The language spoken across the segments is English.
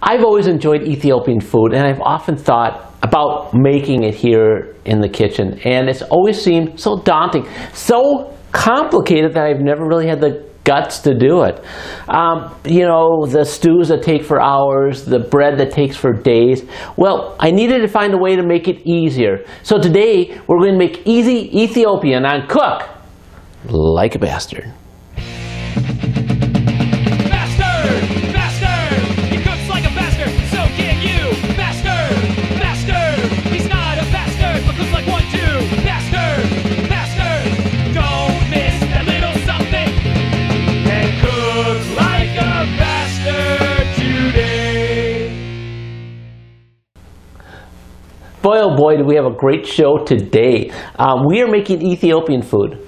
I've always enjoyed Ethiopian food, and I've often thought about making it here in the kitchen, and it's always seemed so daunting, so complicated that I've never really had the guts to do it. You know, the stews that take for hours, the bread that takes for days. Well, I needed to find a way to make it easier. So today, we're going to make easy Ethiopian on Cook Like a Bastard. Boy, oh boy, do we have a great show today. We are making Ethiopian food.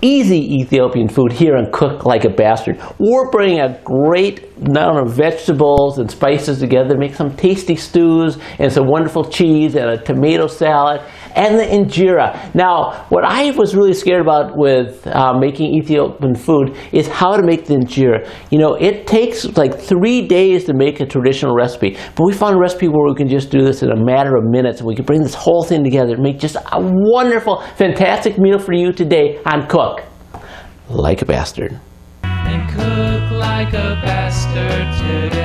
Easy Ethiopian food here on Cook Like a Bastard. We're bringing a great amount of vegetables and spices together to make some tasty stews and some wonderful cheese and a tomato salad and the injera. Now, what I was really scared about with making Ethiopian food is how to make the injera. You know, it takes like 3 days to make a traditional recipe, but we found a recipe where we can just do this in a matter of minutes, and we can bring this whole thing together and make just a wonderful, fantastic meal for you today on Cook Like a Bastard. And cook like a bastard today.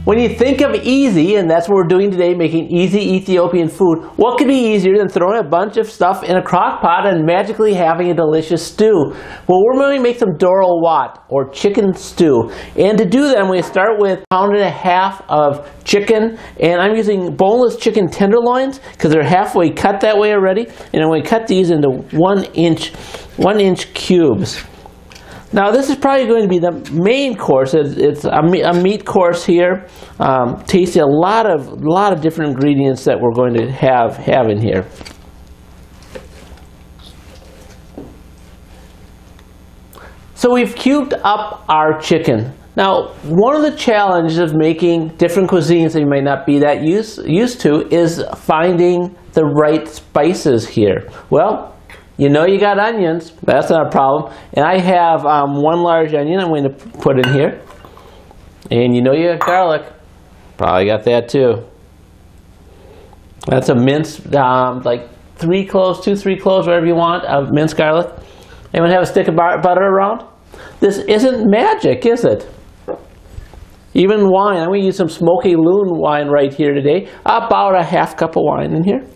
When you think of easy, and that's what we're doing today, making easy Ethiopian food, what could be easier than throwing a bunch of stuff in a crock pot and magically having a delicious stew? Well, we're going to make some Doro wat, or chicken stew. And to do that, I'm going to start with 1.5 pounds of chicken, and I'm using boneless chicken tenderloins because they're halfway cut that way already. And I'm going to cut these into 1 inch cubes. Now this is probably going to be the main course. It's a meat course here, tasting a lot of different ingredients that we're going to have in here. So we've cubed up our chicken. Now, one of the challenges of making different cuisines that you might not be that used to is finding the right spices here. Well, you know you got onions, that's not a problem. And I have 1 large onion I'm going to put in here. And you know you got garlic. Probably got that too. That's a minced, like 3 cloves, 2-3 cloves, whatever you want, of minced garlic. Anyone have a stick of butter around? This isn't magic, is it? Even wine. I'm going to use some Smoky Loon wine right here today. About a 1/2 cup of wine in here.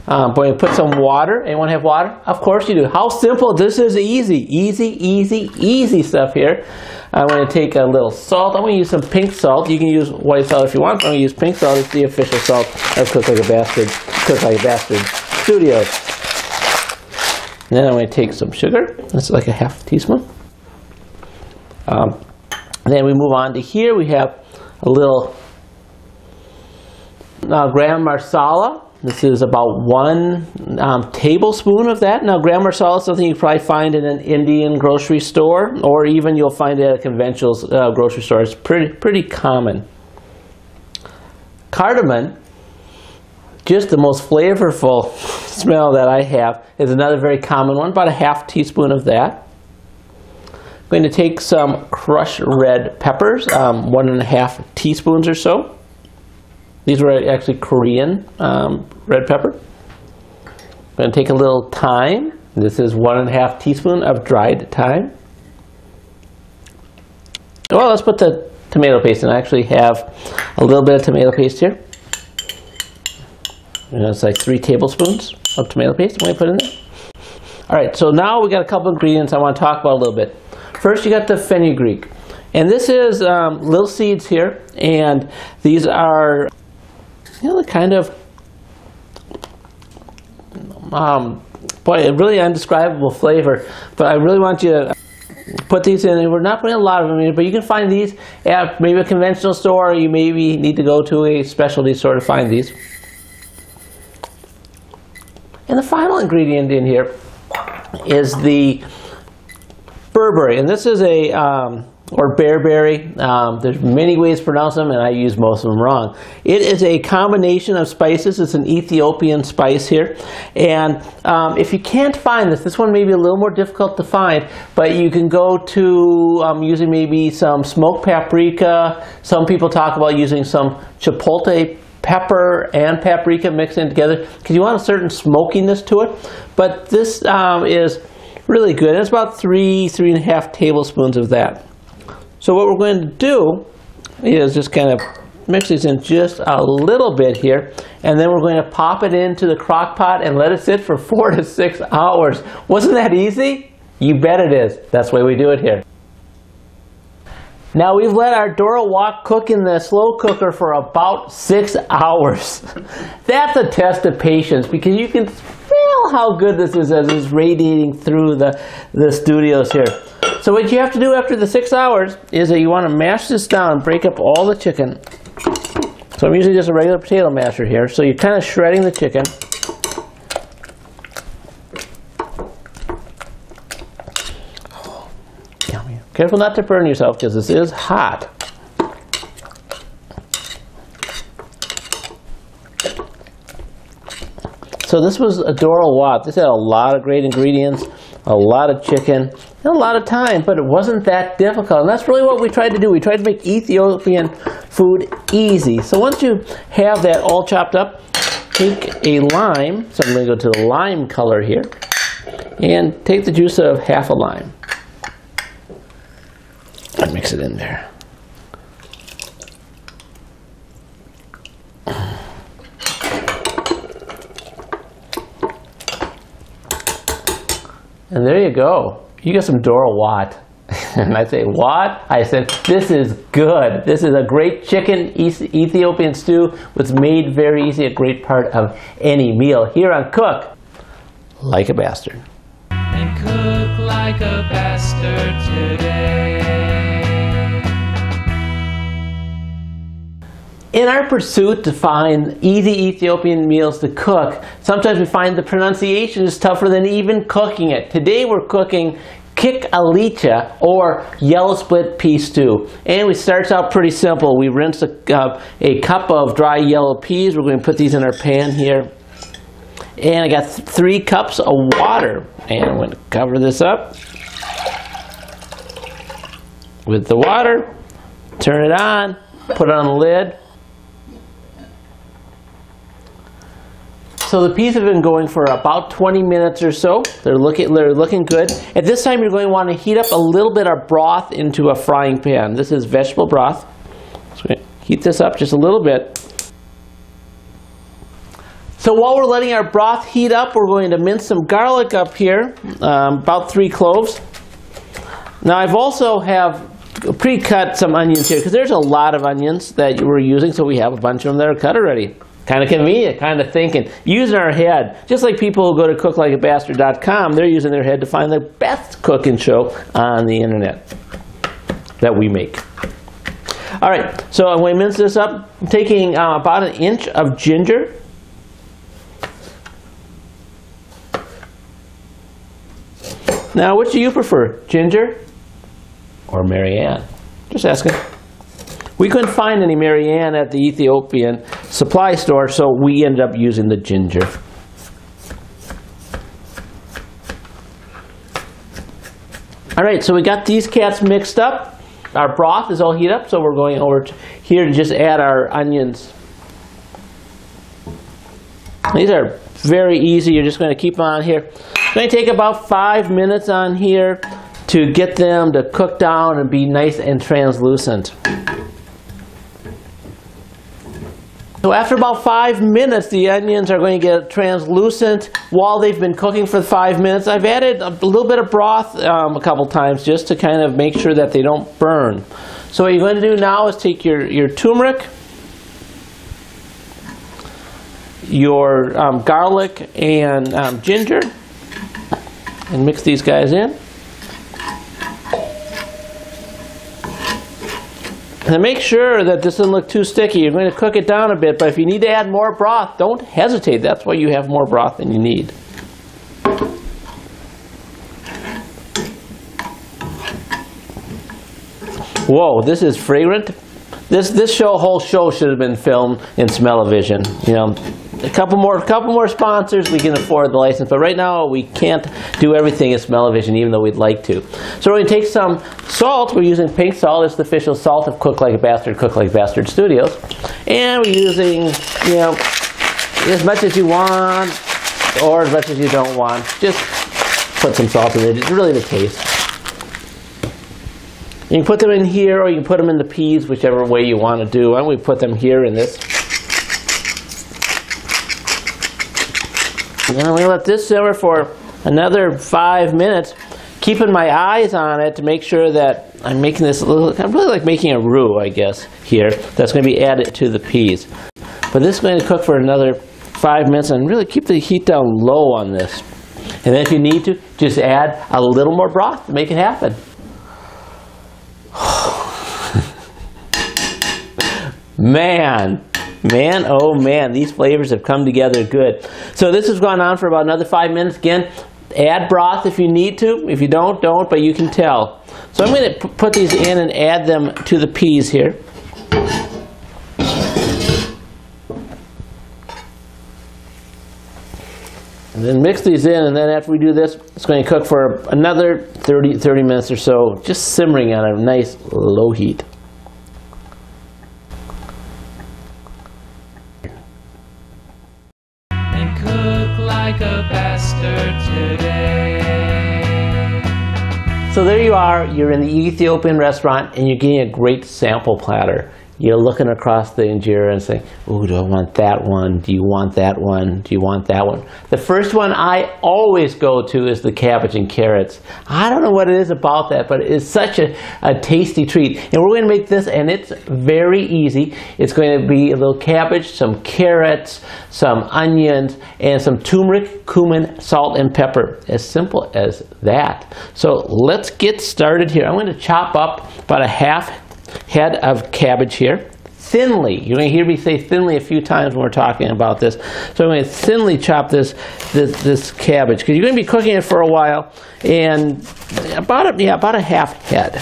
I'm going to put some water. Anyone have water? Of course you do. How simple. This is easy. Easy stuff here. I'm going to take a little salt. I'm going to use some pink salt. You can use white salt if you want. I'm going to use pink salt. It's the official salt of Cook Like a Bastard, Cook Like a Bastard Studios. And then I'm going to take some sugar. That's like a 1/2 teaspoon. Then we move on to here. We have a little gram masala. This is about 1 tablespoon of that. Now, gram masala is something you probably find in an Indian grocery store, or even you'll find it at a conventional grocery store. It's pretty common. Cardamom, just the most flavorful smell that I have, is another very common one, about a 1/2 teaspoon of that. I'm going to take some crushed red peppers, 1.5 teaspoons or so. These were actually Korean red pepper. I'm going to take a little thyme. This is 1.5 teaspoon of dried thyme. Well, let's put the tomato paste in. I actually have a little bit of tomato paste here. And it's like 3 tablespoons of tomato paste I'm going to put in there. All right, so now we got a couple ingredients I want to talk about a little bit. First, you got the fenugreek. And this is little seeds here, and these are, you know, the kind of, boy, a really indescribable flavor. But I really want you to put these in, and we're not putting a lot of them in, but you can find these at maybe a conventional store, or you maybe need to go to a specialty store to find these. And the final ingredient in here is the berberry, and this is a or bearberry. There's many ways to pronounce them, and I use most of them wrong. It is a combination of spices. It's an Ethiopian spice here. And if you can't find this one may be a little more difficult to find, but you can go to using maybe some smoked paprika. Some people talk about using some chipotle pepper and paprika mixed in together because you want a certain smokiness to it. But this is really good. It's about 3.5 tablespoons of that. So what we're going to do is just kind of mix these in just a little bit here, and then we're going to pop it into the crock pot and let it sit for 4 to 6 hours. Wasn't that easy? You bet it is. That's the way we do it here. Now we've let our Doro wok cook in the slow cooker for about 6 hours. That's a test of patience because you can feel how good this is as it's radiating through the studios here. So what you have to do after the 6 hours is that you want to mash this down, break up all the chicken. So I'm using just a regular potato masher here. So you're kind of shredding the chicken. Oh, yummy. Careful not to burn yourself because this is hot. So this was a Doro wok. This had a lot of great ingredients, a lot of chicken, and a lot of time, but it wasn't that difficult. And that's really what we tried to do. We tried to make Ethiopian food easy. So once you have that all chopped up, take a lime. So I'm going to go to the lime color here, and take the juice of half a lime. And mix it in there. And there you go. You got some Doro wok. And I say, what? I said, this is good. This is a great chicken Ethiopian stew. It's made very easy, a great part of any meal. Here on Cook Like a Bastard. And cook like a bastard today. In our pursuit to find easy Ethiopian meals to cook, sometimes we find the pronunciation is tougher than even cooking it. Today we're cooking kik alicha, or yellow split pea stew. And it starts out pretty simple. We rinse a cup of dry yellow peas. We're going to put these in our pan here. And I got 3 cups of water. And I'm going to cover this up with the water. Turn it on. Put it on the lid. So the peas have been going for about 20 minutes or so. They're looking good. At this time, you're going to want to heat up a little bit of broth into a frying pan. This is vegetable broth. So we're going to heat this up just a little bit. So while we're letting our broth heat up, we're going to mince some garlic up here, about 3 cloves. Now I've also pre-cut some onions here because there's a lot of onions that we're using, so we have a bunch of them that are cut already. Kind of convenient, kind of thinking. Using our head, just like people who go to cooklikeabastard.com, they're using their head to find the best cooking show on the internet that we make. All right, so I'm going to mince this up. I'm taking about 1 inch of ginger. Now, which do you prefer, ginger or Marianne? Just asking. We couldn't find any Marianne at the Ethiopian supply store, so we ended up using the ginger. All right, so we got these cats mixed up. Our broth is all heated up, so we're going over here to just add our onions. These are very easy. You're just going to keep them on here. It's going to take about 5 minutes on here to get them to cook down and be nice and translucent. So after about 5 minutes, the onions are going to get translucent. While they've been cooking for 5 minutes, I've added a little bit of broth a couple times just to kind of make sure that they don't burn. So what you're going to do now is take your turmeric, your garlic and ginger, and mix these guys in. And make sure that this doesn't look too sticky. You're going to cook it down a bit, but if you need to add more broth, don't hesitate. That's why you have more broth than you need. Whoa, this is fragrant. This whole show should have been filmed in smell-o-vision. You know, a couple more sponsors, we can afford the license, but right now we can't do everything in smell-o-vision, even though we'd like to. So we're going to take some salt. We're using pink salt. It's the official salt of Cook Like a Bastard, Cook Like a Bastard Studios, and we're using, you know, as much as you want or as much as you don't want. Just put some salt in it. It's really the taste. You can put them in here, or you can put them in the peas, whichever way you want to do. And we put them here in this. And we let this simmer for another 5 minutes, keeping my eyes on it to make sure that I'm making this a little, I'm really like making a roux, I guess, here. That's going to be added to the peas. But this is going to cook for another 5 minutes, and really keep the heat down low on this. And then if you need to, just add a little more broth to make it happen. Man, oh man, these flavors have come together good. So this has gone on for about another 5 minutes. Again, add broth if you need to. If you don't, but you can tell. So I'm going to put these in and add them to the peas here. And then mix these in, and then after we do this, it's going to cook for another 30 minutes or so, just simmering on a nice low heat. And cook like a bastard today. So there you are, you're in the Ethiopian restaurant and you're getting a great sample platter. You're looking across the Injera and saying, ooh, do I want that one? Do you want that one? Do you want that one? The first one I always go to is the cabbage and carrots. I don't know what it is about that, but it's such a tasty treat. And we're going to make this, and it's very easy. It's going to be a little cabbage, some carrots, some onions, and some turmeric, cumin, salt, and pepper. As simple as that. So let's get started here. I'm going to chop up about a half head of cabbage here, thinly. You're going to hear me say thinly a few times when we're talking about this. So I'm going to thinly chop this cabbage, because you're going to be cooking it for a while, and about a half head.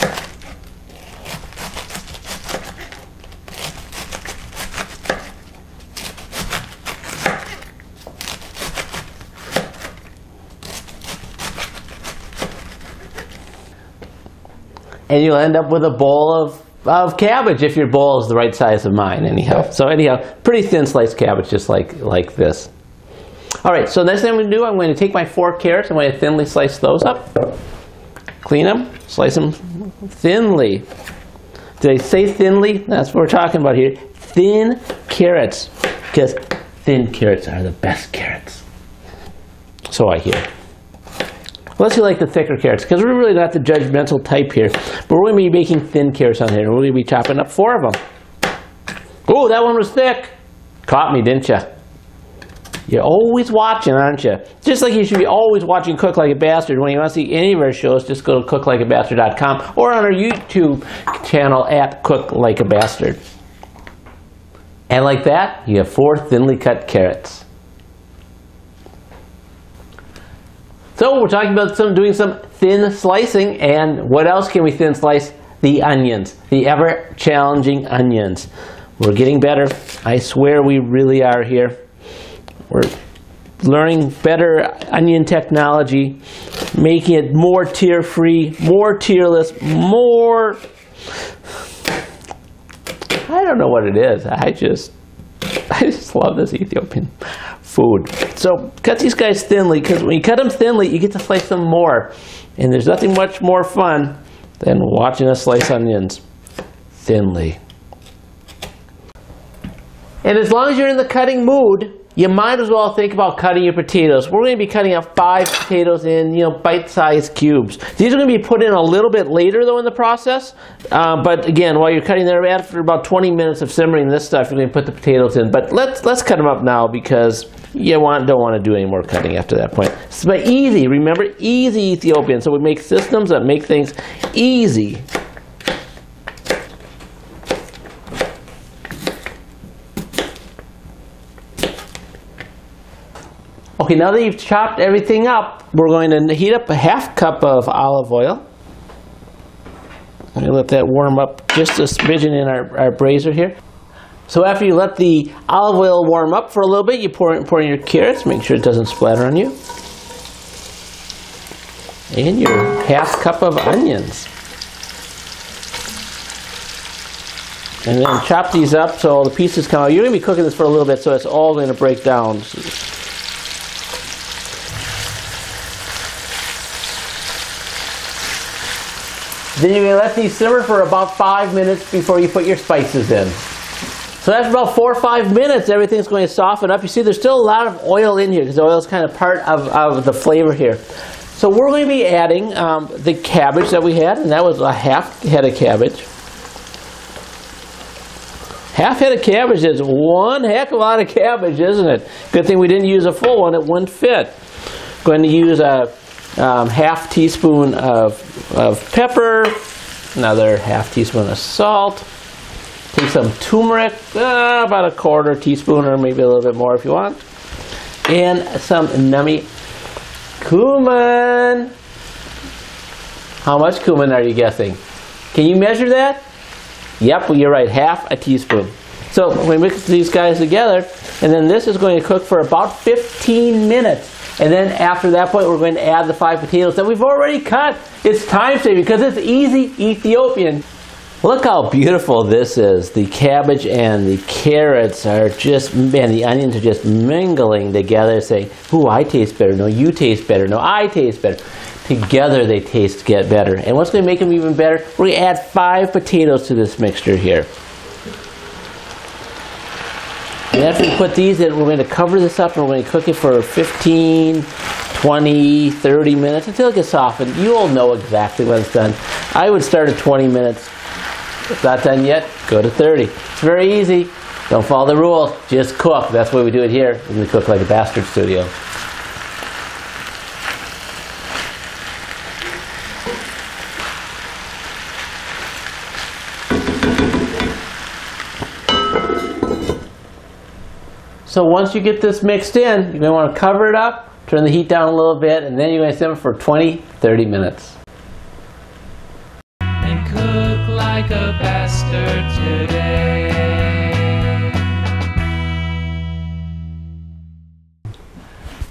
And you'll end up with a bowl of cabbage if your bowl is the right size of mine, anyhow. So anyhow, pretty thin sliced cabbage, just like this. All right, so next thing I'm going to do, I'm going to take my 4 carrots. I'm going to thinly slice those up. Clean them, slice them thinly. Did I say thinly? That's what we're talking about here. Thin carrots, because thin carrots are the best carrots. So I hear. Unless you like the thicker carrots, because we're really not the judgmental type here. But we're going to be making thin carrots on here, and we're going to be chopping up 4 of them. Oh, that one was thick. Caught me, didn't you? You're always watching, aren't you? Just like you should be always watching Cook Like a Bastard. When you want to see any of our shows, just go to cooklikeabastard.com or on our YouTube channel at Cook Like a Bastard. And like that, you have 4 thinly cut carrots. So we're talking about doing some thin slicing, and what else can we thin slice? The onions, the ever-challenging onions. We're getting better. I swear we really are here. We're learning better onion technology, making it more tear-free, more tearless, more... I don't know what it is. I just love this Ethiopian food. So cut these guys thinly, because when you cut them thinly, you get to slice them more. And there's nothing much more fun than watching us slice onions thinly. And as long as you're in the cutting mood, you might as well think about cutting your potatoes. We're going to be cutting up 5 potatoes in, bite-sized cubes. These are going to be put in a little bit later, though, in the process. But again, while you're cutting them, after about 20 minutes of simmering this stuff, you're going to put the potatoes in. But let's cut them up now, because you don't want to do any more cutting after that point. But easy, remember, easy Ethiopian. So we make systems that make things easy. Okay, now that you've chopped everything up, we're going to heat up a half cup of olive oil. I'm going to let that warm up just a smidgen in our brazier here. So after you let the olive oil warm up for a little bit, you pour in your carrots. Make sure it doesn't splatter on you. And your half cup of onions. And then chop these up so all the pieces come out. You're going to be cooking this for a little bit, so it's all going to break down. Then you're going to let these simmer for about 5 minutes before you put your spices in. So after about 4 or 5 minutes, everything's going to soften up. You see, there's still a lot of oil in here because oil is kind of part of the flavor here. So we're going to be adding the cabbage that we had, and that was a half head of cabbage. Half head of cabbage is one heck of a lot of cabbage, isn't it? Good thing we didn't use a full one, it wouldn't fit. Going to use a half teaspoon of pepper, another half teaspoon of salt. Take some turmeric, about a quarter teaspoon or maybe a little bit more if you want. And some nummy cumin. How much cumin are you guessing? Can you measure that? Yep, well, you're right, half a teaspoon. So we mix these guys together, and then this is going to cook for about 15 minutes. And then after that point, we're going to add the 5 potatoes that we've already cut. It's time saving because it's easy Ethiopian. Look how beautiful this is. The cabbage and the carrots are just, man, the onions are just mingling together, saying, ooh, I taste better. No, you taste better. No, I taste better. Together they get better. And what's going to make them even better? We're going to add 5 potatoes to this mixture here. And after we put these in, we're going to cover this up and we're going to cook it for 15, 20, 30 minutes until it gets softened. You all know exactly when it's done. I would start at 20 minutes. If not done yet, go to 30. It's very easy. Don't follow the rules. Just cook. That's why we do it here. We cook like a bastard studio. So once you get this mixed in, you're going to want to cover it up, turn the heat down a little bit, and then you're going to simmer for 20-30 minutes. And cook like a bastard today.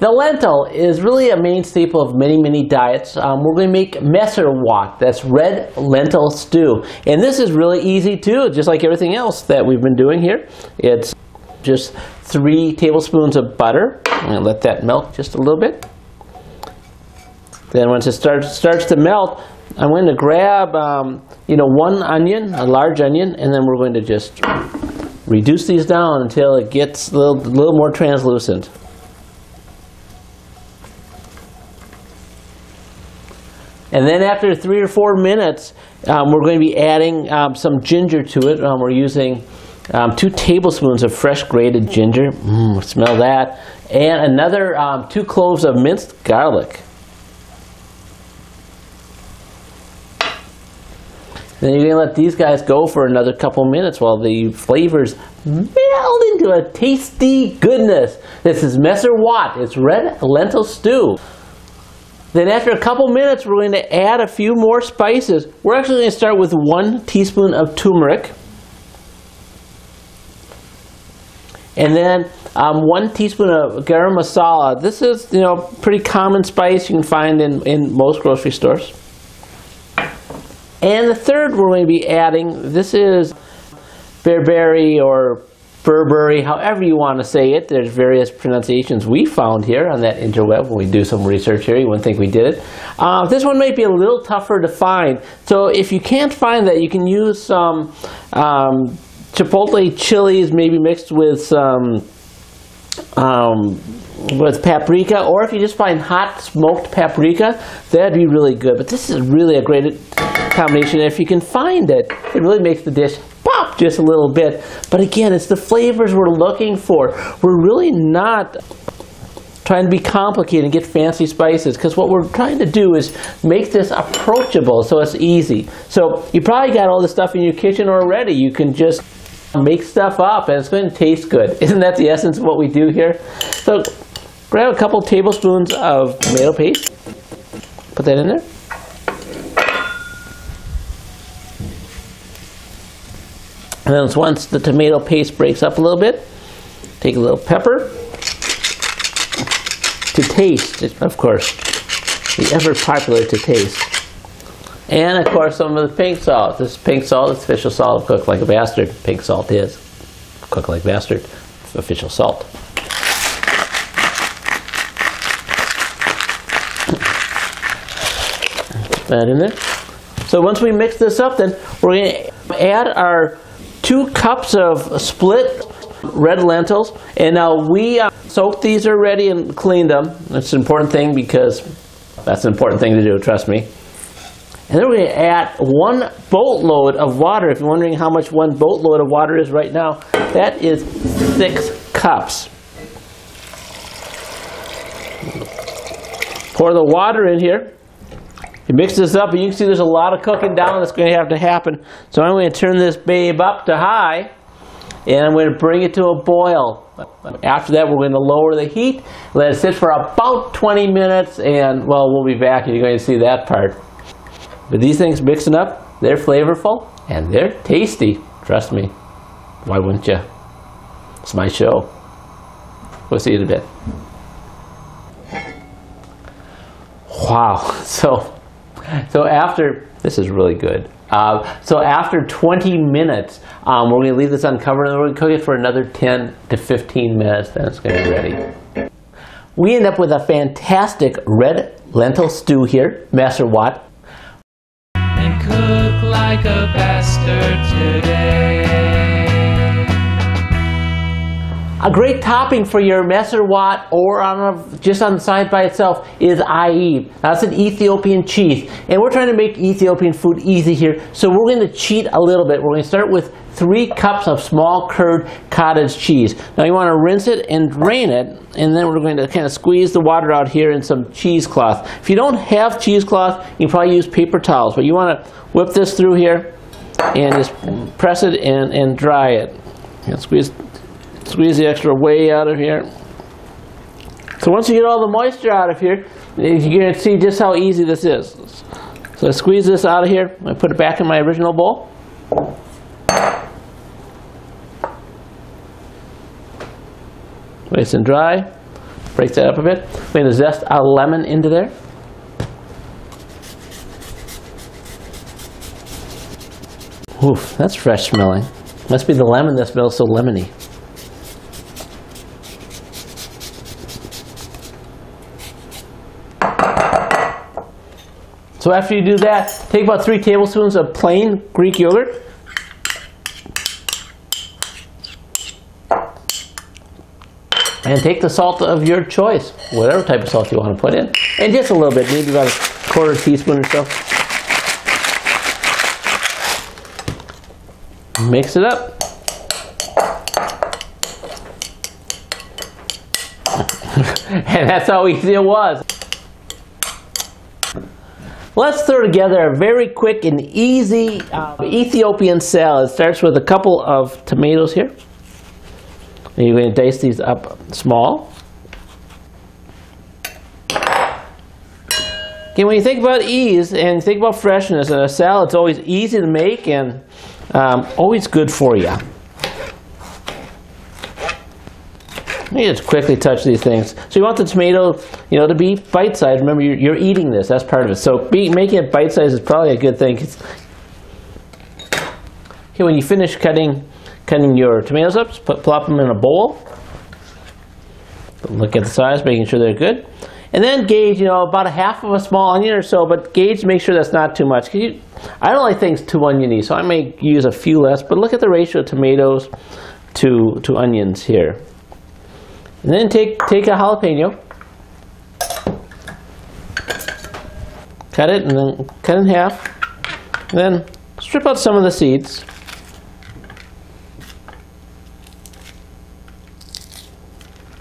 The lentil is really a main staple of many diets. We're going to make Messir wok, that's red lentil stew. And this is really easy too, just like everything else that we've been doing here. It's just 3 tablespoons of butter. I'm going to let that melt just a little bit. Then once it starts to melt, I'm going to grab 1 onion, a large onion, and then we're going to just reduce these down until it gets a little more translucent. And then after 3 or 4 minutes, we're going to be adding some ginger to it. We're using 2 tablespoons of fresh grated ginger. Smell that. And another 2 cloves of minced garlic. Then you're going to let these guys go for another couple minutes while the flavors meld into a tasty goodness. This is Messir wok. It's red lentil stew. Then after a couple minutes, we're going to add a few more spices. We're actually going to start with 1 teaspoon of turmeric. And then 1 teaspoon of garam masala. This is, pretty common spice you can find in most grocery stores. And the third we're going to be adding, this is bearberry or Burberry, however you want to say it. There's various pronunciations we found here on that interweb when we do some research here. You wouldn't think we did it. This one might be a little tougher to find. So if you can't find that, you can use some chipotle chilies, maybe mixed with some with paprika, or if you just find hot smoked paprika, that'd be really good. But this is really a great combination. If you can find it, it really makes the dish pop just a little bit. But again, it's the flavors we're looking for. We're really not trying to be complicated and get fancy spices, because what we're trying to do is make this approachable so it's easy. So you probably got all this stuff in your kitchen already. You can just make stuff up and it's going to taste good. Isn't that the essence of what we do here? So grab a couple tablespoons of tomato paste. Put that in there. And then once the tomato paste breaks up a little bit, take a little pepper to taste, of course, the ever popular to taste. And of course some of the pink salt. This is pink salt, it's official salt of Cook Like a Bastard. Pink salt is Cook Like a Bastard, official salt. Put that in there. So once we mix this up, then we're going to add our 2 cups of split red lentils. And now we soaked these already and cleaned them. That's an important thing because that's an important thing to do, trust me. And then we're going to add 1 boatload of water. If you're wondering how much 1 boatload of water is right now, that is 6 cups. Pour the water in here. You mix this up, and you can see there's a lot of cooking down that's going to have to happen. So I'm going to turn this babe up to high, and I'm going to bring it to a boil. After that, we're going to lower the heat, let it sit for about 20 minutes, and, well, we'll be back, and you're going to see that part. But these things mixing up, they're flavorful, and they're tasty. Trust me. Why wouldn't you? It's my show. We'll see you in a bit. Wow. So after, this is really good. So after 20 minutes, we're going to leave this uncovered and we're going to cook it for another 10 to 15 minutes, then it's going to be ready. We end up with a fantastic red lentil stew here, Messir. And cook like a bastard today. A great topping for your Messir or just on the side by itself is aib. That's an Ethiopian cheese. And we're trying to make Ethiopian food easy here. So we're going to cheat a little bit. We're going to start with 3 cups of small curd cottage cheese. Now you want to rinse it and drain it. And then we're going to kind of squeeze the water out here in some cheesecloth. If you don't have cheesecloth, you can probably use paper towels. But you want to whip this through here and just press it and dry it. And squeeze the extra whey out of here. So once you get all the moisture out of here, you're going to see just how easy this is. So I squeeze this out of here. I put it back in my original bowl. Nice and dry. Break that up a bit. We're going to zest a lemon into there. Oof, that's fresh smelling. Must be the lemon that smells so lemony. So after you do that, take about 3 tablespoons of plain Greek yogurt. And take the salt of your choice, whatever type of salt you want to put in. And just a little bit, maybe about a 1/4 teaspoon or so. Mix it up. And that's how easy it was. Let's throw together a very quick and easy Ethiopian salad. It starts with a couple of tomatoes here. And you're going to dice these up small. Okay, when you think about ease and think about freshness, and a salad's always easy to make and always good for you. Let me just quickly touch these things. So you want the tomato, to be bite-sized. Remember, you're eating this. That's part of it. So making it bite-sized is probably a good thing. Okay, when you finish cutting your tomatoes up, just plop them in a bowl. Look at the size, making sure they're good. And then gauge, about a 1/2 of a small onion or so, but gauge, make sure that's not too much. I don't like things too oniony, so I may use a few less, but look at the ratio of tomatoes to onions here. And then take a jalapeno, cut it, and then cut it in half. And then strip out some of the seeds.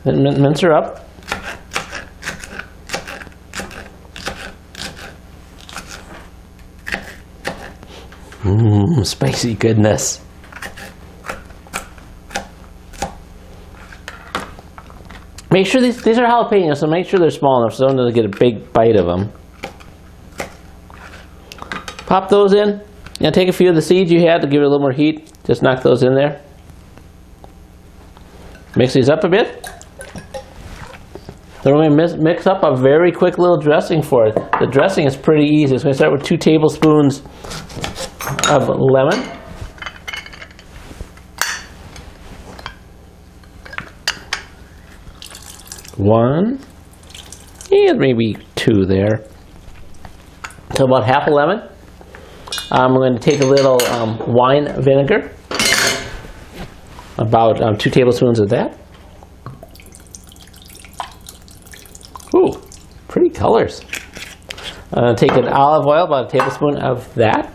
Then mince her up. Spicy goodness. Make sure these are jalapenos, so make sure they're small enough so no one doesn't get a big bite of them. Pop those in. Take a few of the seeds you had to give it a little more heat. Just knock those in there. Mix these up a bit. Then we're going to mix up a very quick little dressing for it. The dressing is pretty easy. So we're going to start with 2 tablespoons of lemon. One, and maybe 2 there. So about half a lemon. I'm going to take a little wine vinegar, about 2 tablespoons of that. Ooh, pretty colors. I'm going to take an olive oil, about a tablespoon of that.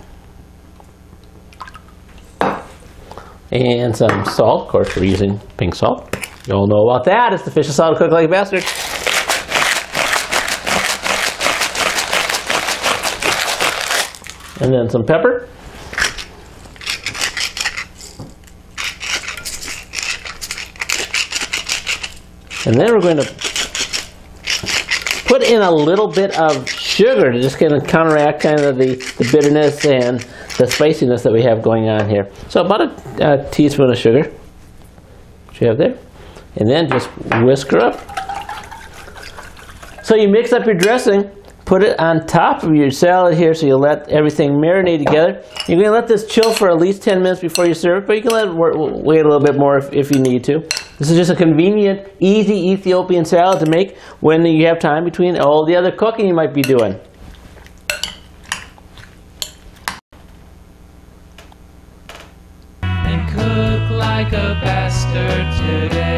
And some salt. Of course, we're using pink salt. You all know about that. It's the fish and salt to cook like a bastard. And then some pepper. And then we're going to put in a little bit of sugar to just kind of counteract kind of the bitterness and the spiciness that we have going on here. So about a teaspoon of sugar, which you have there. And then just whisk her up. So you mix up your dressing, put it on top of your salad here, so you let everything marinate together. You're going to let this chill for at least 10 minutes before you serve it, but you can let it wait a little bit more if you need to. This is just a convenient, easy Ethiopian salad to make when you have time between all the other cooking you might be doing. And cook like a bastard today.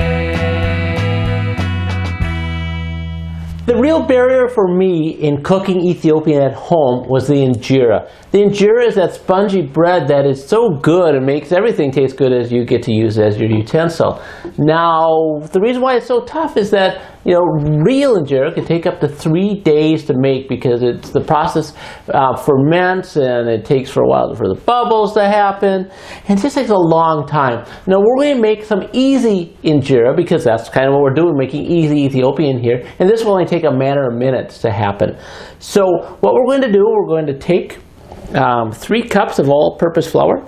The real barrier for me in cooking Ethiopian at home was the injera. The injera is that spongy bread that is so good and makes everything taste good as you get to use it as your utensil. Now, the reason why it's so tough is that, real injera can take up to 3 days to make because it's the process ferments and it takes for a while for the bubbles to happen and it just takes a long time. Now, we're going to make some easy injera because that's kind of what we're doing, making easy Ethiopian here, and this will only take a matter of minutes to happen. So what we're going to do, we're going to take 3 cups of all-purpose flour,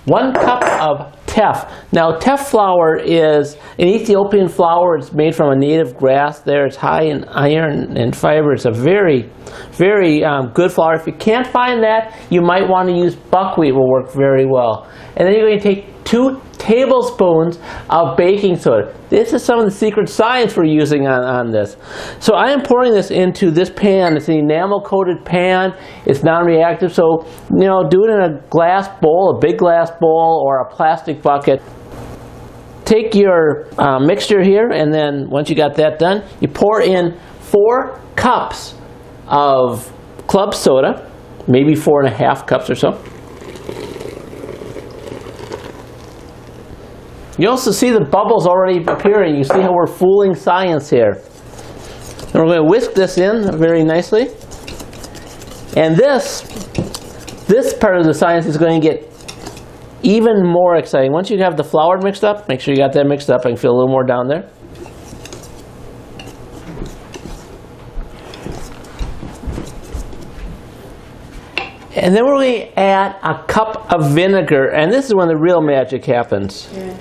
1 cup of teff. Now teff flour is an Ethiopian flour. It's made from a native grass there. It's high in iron and fiber. It's a very, very good flour. If you can't find that, you might want to use buckwheat. Will work very well. And then you're going to take 2 tablespoons of baking soda. This is some of the secret science we're using on this. So I am pouring this into this pan. It's an enamel coated pan. It's non-reactive. So, do it in a glass bowl, a big glass bowl, or a plastic bucket. Take your mixture here, and then once you got that done, you pour in 4 cups of club soda, maybe 4.5 cups or so. You also see the bubbles already appearing. You see how we're fooling science here. And we're going to whisk this in very nicely. And this part of the science is going to get even more exciting. Once you have the flour mixed up, make sure you got that mixed up. I can feel a little more down there. And then we're going to add a cup of vinegar. And this is when the real magic happens. Yeah.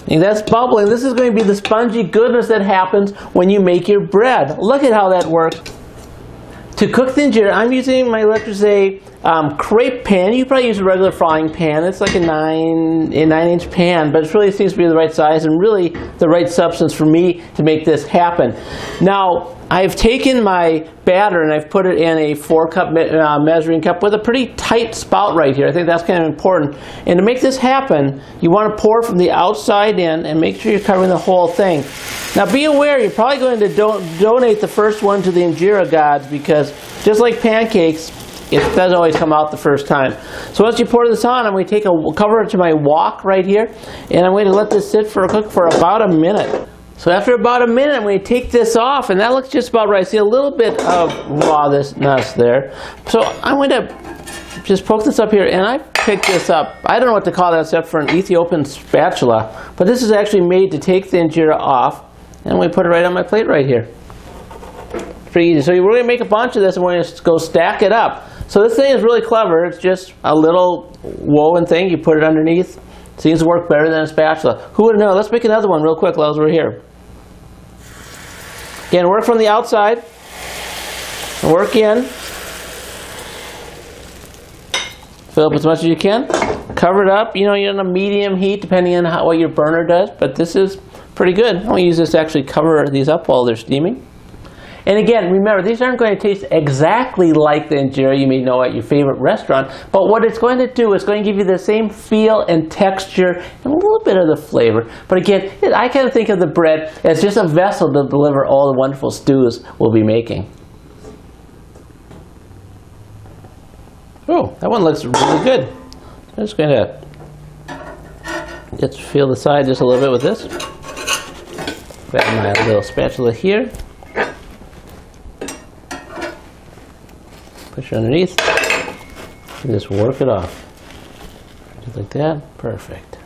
And that's bubbling. This is going to be the spongy goodness that happens when you make your bread. Look at how that works. To cook the injera, I'm using my, let's just say, crepe pan. You probably use a regular frying pan. It's like a 9-inch pan, but it really seems to be the right size and really the right substance for me to make this happen. Now, I've taken my batter and I've put it in a 4-cup measuring cup with a pretty tight spout right here. I think that's kind of important. And to make this happen, you want to pour from the outside in and make sure you're covering the whole thing. Now be aware, you're probably going to donate the first one to the injera gods because just like pancakes, it doesn't always come out the first time. So once you pour this on, I'm going to take a cover to my wok right here, and I'm going to let this sit for a cook for about a minute. So after about a minute, I'm going to take this off, and that looks just about right. See a little bit of rawness there. So I'm going to just poke this up here, and I picked this up. I don't know what to call that except for an Ethiopian spatula, but this is actually made to take the injera off, and we put it right on my plate right here. pretty easy. So we're going to make a bunch of this and we're going to go stack it up. So this thing is really clever. It's just a little woven thing. You put it underneath. Seems to work better than a spatula. Who would know? Let's make another one real quick while we're here. Again, work from the outside. Work in. Fill up as much as you can. Cover it up. You know, you're on a medium heat depending on what your burner does. But this is pretty good. I'm going to use this to actually cover these up while they're steaming. And again, remember, these aren't going to taste exactly like the injera you may know at your favorite restaurant, but what it's going to do is going to give you the same feel and texture and a little bit of the flavor. But again, I kind of think of the bread as just a vessel to deliver all the wonderful stews we'll be making. Oh, that one looks really good. I'm just going to feel the side just a little bit with this. Grab my little spatula here. Push it underneath and just work it off. Just like that. Perfect.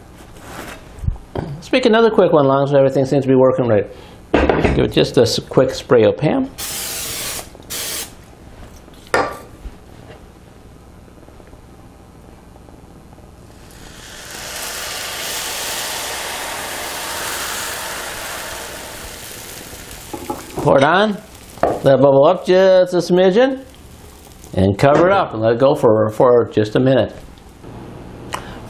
Let's make another quick one, as long as everything seems to be working right. Give it just a quick spray of Pam. Pour it on. Let it bubble up just a smidgen. And cover it up and let it go for just a minute.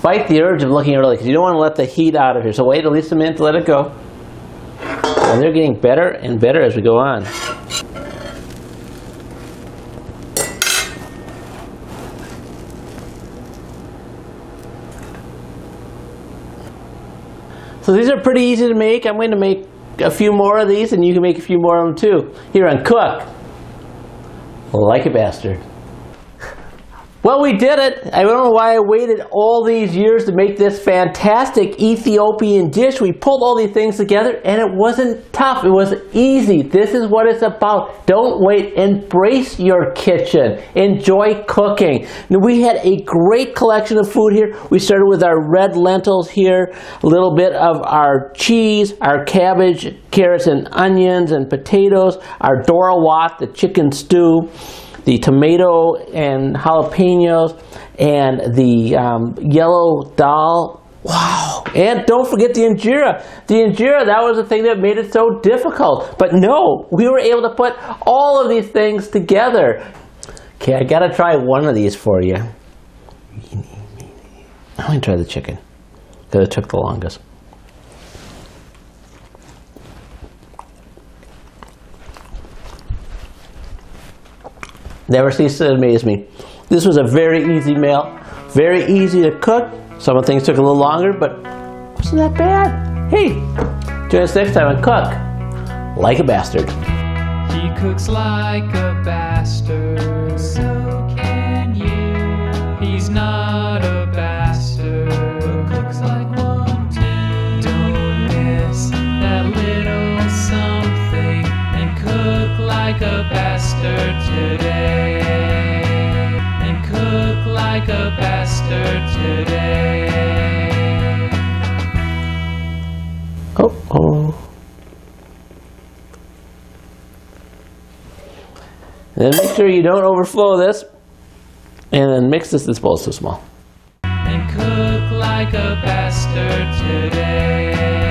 Fight the urge of looking early because you don't want to let the heat out of here. So wait at least a minute to let it go. And they're getting better and better as we go on. So these are pretty easy to make. I'm going to make a few more of these and you can make a few more of them too. Here on Cook Like a Bastard. Well, we did it. I don't know why I waited all these years to make this fantastic Ethiopian dish. We pulled all these things together and it wasn't tough. It was easy. This is what it's about. Don't wait. Embrace your kitchen. Enjoy cooking. Now, we had a great collection of food here. We started with our red lentils here, a little bit of our cheese, our cabbage, carrots and onions and potatoes, our Doro, the chicken stew, the tomato and jalapenos, and the yellow dal. Wow! And don't forget the injera. The injera, that was the thing that made it so difficult. But no, we were able to put all of these things together. Okay, I gotta try one of these for you. I'm gonna try the chicken, because it took the longest. Never ceases to amaze me. This was a very easy meal, very easy to cook. Some of the things took a little longer, but wasn't that bad. Hey, join us next time on Cook Like a Bastard. He cooks like a bastard, so can you. He's not a bastard, but cooks like one too. Don't miss that little something and cook like a bastard today. And cook like a bastard today. Uh-oh. Then make sure you don't overflow this. And then mix this bowl so small. And cook like a bastard today.